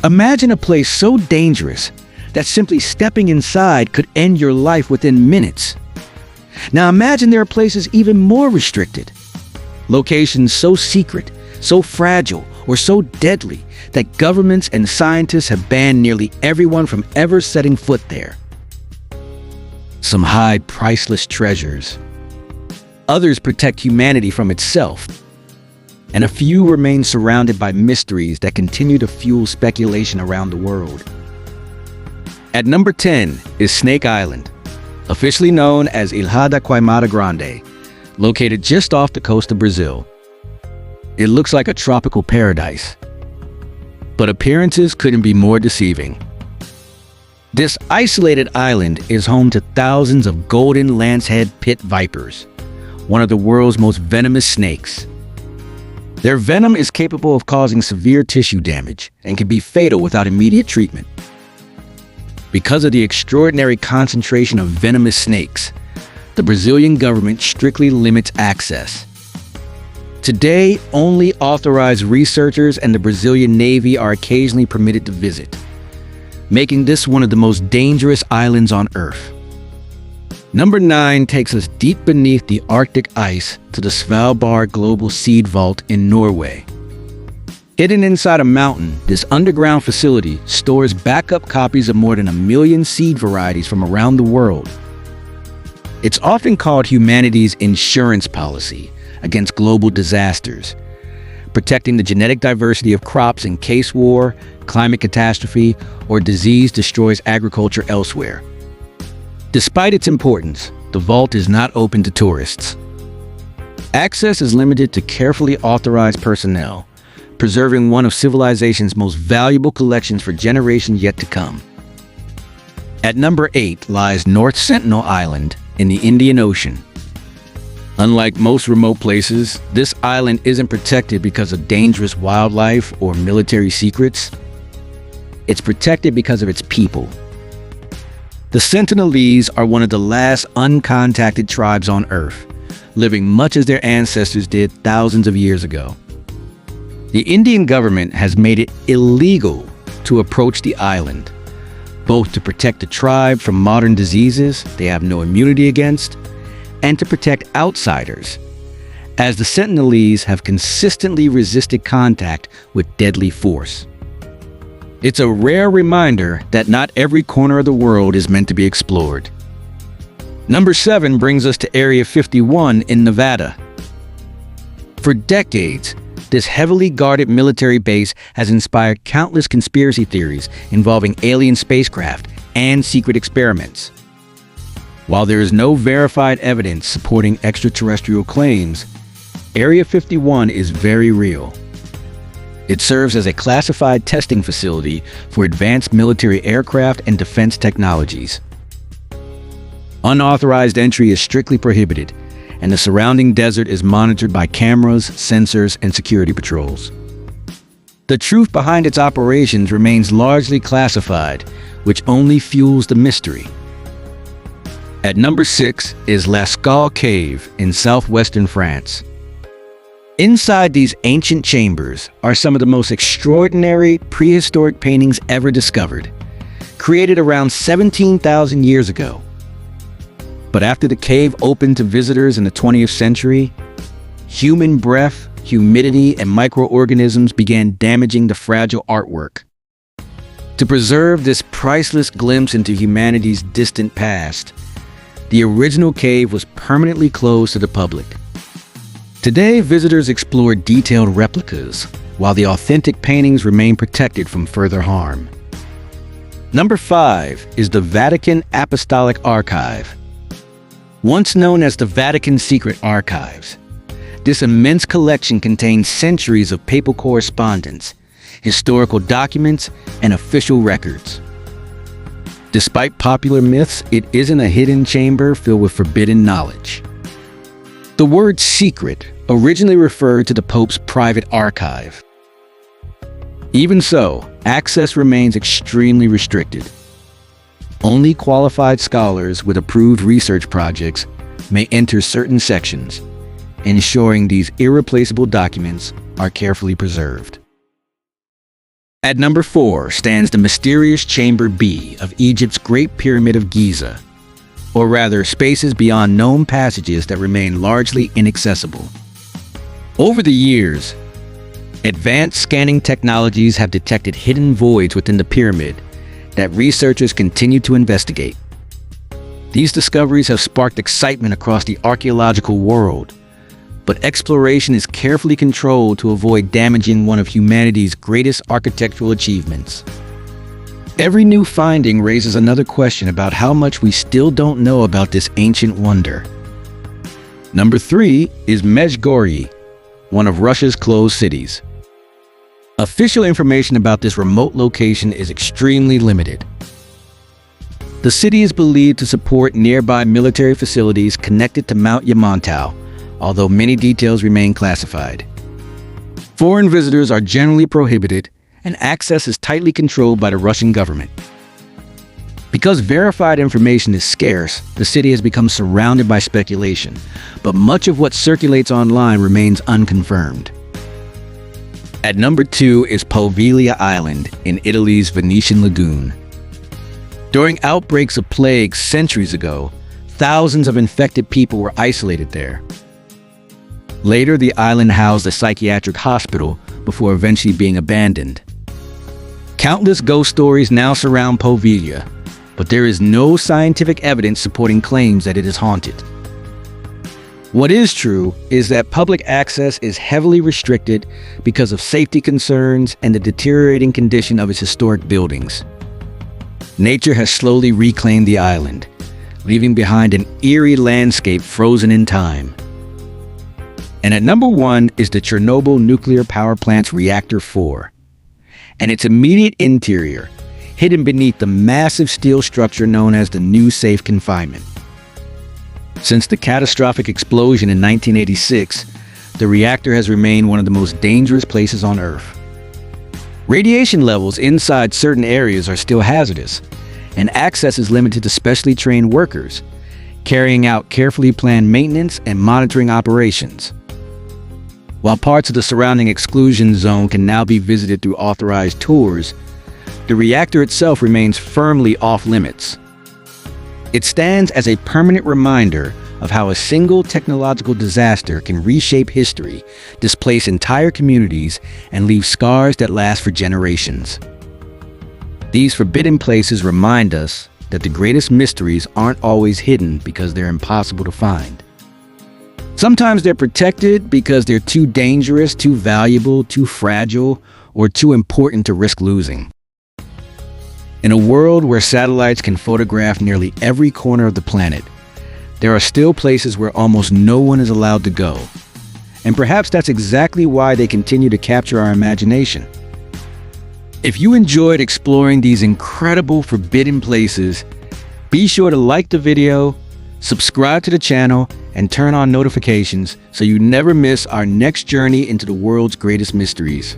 Imagine a place so dangerous that simply stepping inside could end your life within minutes. Now imagine there are places even more restricted. Locations so secret, so fragile, or so deadly that governments and scientists have banned nearly everyone from ever setting foot there. Some hide priceless treasures. Others protect humanity from itself. And a few remain surrounded by mysteries that continue to fuel speculation around the world. At number 10 is Snake Island, officially known as Ilha da Queimada Grande, located just off the coast of Brazil. It looks like a tropical paradise, but appearances couldn't be more deceiving. This isolated island is home to thousands of golden lancehead pit vipers, one of the world's most venomous snakes. Their venom is capable of causing severe tissue damage and can be fatal without immediate treatment. Because of the extraordinary concentration of venomous snakes, the Brazilian government strictly limits access. Today, only authorized researchers and the Brazilian Navy are occasionally permitted to visit, making this one of the most dangerous islands on Earth. Number 9 takes us deep beneath the Arctic ice to the Svalbard Global Seed Vault in Norway. Hidden inside a mountain, this underground facility stores backup copies of more than 1 million seed varieties from around the world. It's often called humanity's insurance policy against global disasters, protecting the genetic diversity of crops in case war, climate catastrophe, or disease destroys agriculture elsewhere. Despite its importance, the vault is not open to tourists. Access is limited to carefully authorized personnel, preserving one of civilization's most valuable collections for generations yet to come. At number 8 lies North Sentinel Island in the Indian Ocean. Unlike most remote places, this island isn't protected because of dangerous wildlife or military secrets. It's protected because of its people. The Sentinelese are one of the last uncontacted tribes on Earth, living much as their ancestors did thousands of years ago. The Indian government has made it illegal to approach the island, both to protect the tribe from modern diseases they have no immunity against, and to protect outsiders, as the Sentinelese have consistently resisted contact with deadly force. It's a rare reminder that not every corner of the world is meant to be explored. Number 7 brings us to Area 51 in Nevada. For decades, this heavily guarded military base has inspired countless conspiracy theories involving alien spacecraft and secret experiments. While there is no verified evidence supporting extraterrestrial claims, Area 51 is very real. It serves as a classified testing facility for advanced military aircraft and defense technologies. Unauthorized entry is strictly prohibited, and the surrounding desert is monitored by cameras, sensors, and security patrols. The truth behind its operations remains largely classified, which only fuels the mystery. At number 6 is Lascaux Cave in southwestern France. Inside these ancient chambers are some of the most extraordinary prehistoric paintings ever discovered, created around 17,000 years ago. But after the cave opened to visitors in the 20th century, human breath, humidity, and microorganisms began damaging the fragile artwork. To preserve this priceless glimpse into humanity's distant past, the original cave was permanently closed to the public. Today, visitors explore detailed replicas, while the authentic paintings remain protected from further harm. Number 5 is the Vatican Apostolic Archive. Once known as the Vatican Secret Archives, this immense collection contains centuries of papal correspondence, historical documents, and official records. Despite popular myths, it isn't a hidden chamber filled with forbidden knowledge. The word secret originally referred to the Pope's private archive. Even so, access remains extremely restricted. Only qualified scholars with approved research projects may enter certain sections, ensuring these irreplaceable documents are carefully preserved. At number 4 stands the mysterious Chamber B of Egypt's Great Pyramid of Giza, or rather spaces beyond known passages that remain largely inaccessible. Over the years, advanced scanning technologies have detected hidden voids within the pyramid that researchers continue to investigate. These discoveries have sparked excitement across the archaeological world, but exploration is carefully controlled to avoid damaging one of humanity's greatest architectural achievements. Every new finding raises another question about how much we still don't know about this ancient wonder. Number 3 is Medjugorje, one of Russia's closed cities. Official information about this remote location is extremely limited. The city is believed to support nearby military facilities connected to Mount Yamantau, although many details remain classified. Foreign visitors are generally prohibited, and access is tightly controlled by the Russian government. Because verified information is scarce, the city has become surrounded by speculation, but much of what circulates online remains unconfirmed. At number 2 is Poveglia Island in Italy's Venetian Lagoon. During outbreaks of plague centuries ago, thousands of infected people were isolated there. Later, the island housed a psychiatric hospital before eventually being abandoned. Countless ghost stories now surround Poveglia, but there is no scientific evidence supporting claims that it is haunted. What is true is that public access is heavily restricted because of safety concerns and the deteriorating condition of its historic buildings. Nature has slowly reclaimed the island, leaving behind an eerie landscape frozen in time. And at number 1 is the Chernobyl nuclear power plant's Reactor 4, and its immediate interior, hidden beneath the massive steel structure known as the New Safe Confinement. Since the catastrophic explosion in 1986, the reactor has remained one of the most dangerous places on Earth. Radiation levels inside certain areas are still hazardous, and access is limited to specially trained workers, carrying out carefully planned maintenance and monitoring operations. While parts of the surrounding exclusion zone can now be visited through authorized tours, the reactor itself remains firmly off-limits. It stands as a permanent reminder of how a single technological disaster can reshape history, displace entire communities, and leave scars that last for generations. These forbidden places remind us that the greatest mysteries aren't always hidden because they're impossible to find. Sometimes they're protected because they're too dangerous, too valuable, too fragile, or too important to risk losing. In a world where satellites can photograph nearly every corner of the planet, there are still places where almost no one is allowed to go. And perhaps that's exactly why they continue to capture our imagination. If you enjoyed exploring these incredible forbidden places, be sure to like the video, subscribe to the channel, and turn on notifications so you never miss our next journey into the world's greatest mysteries.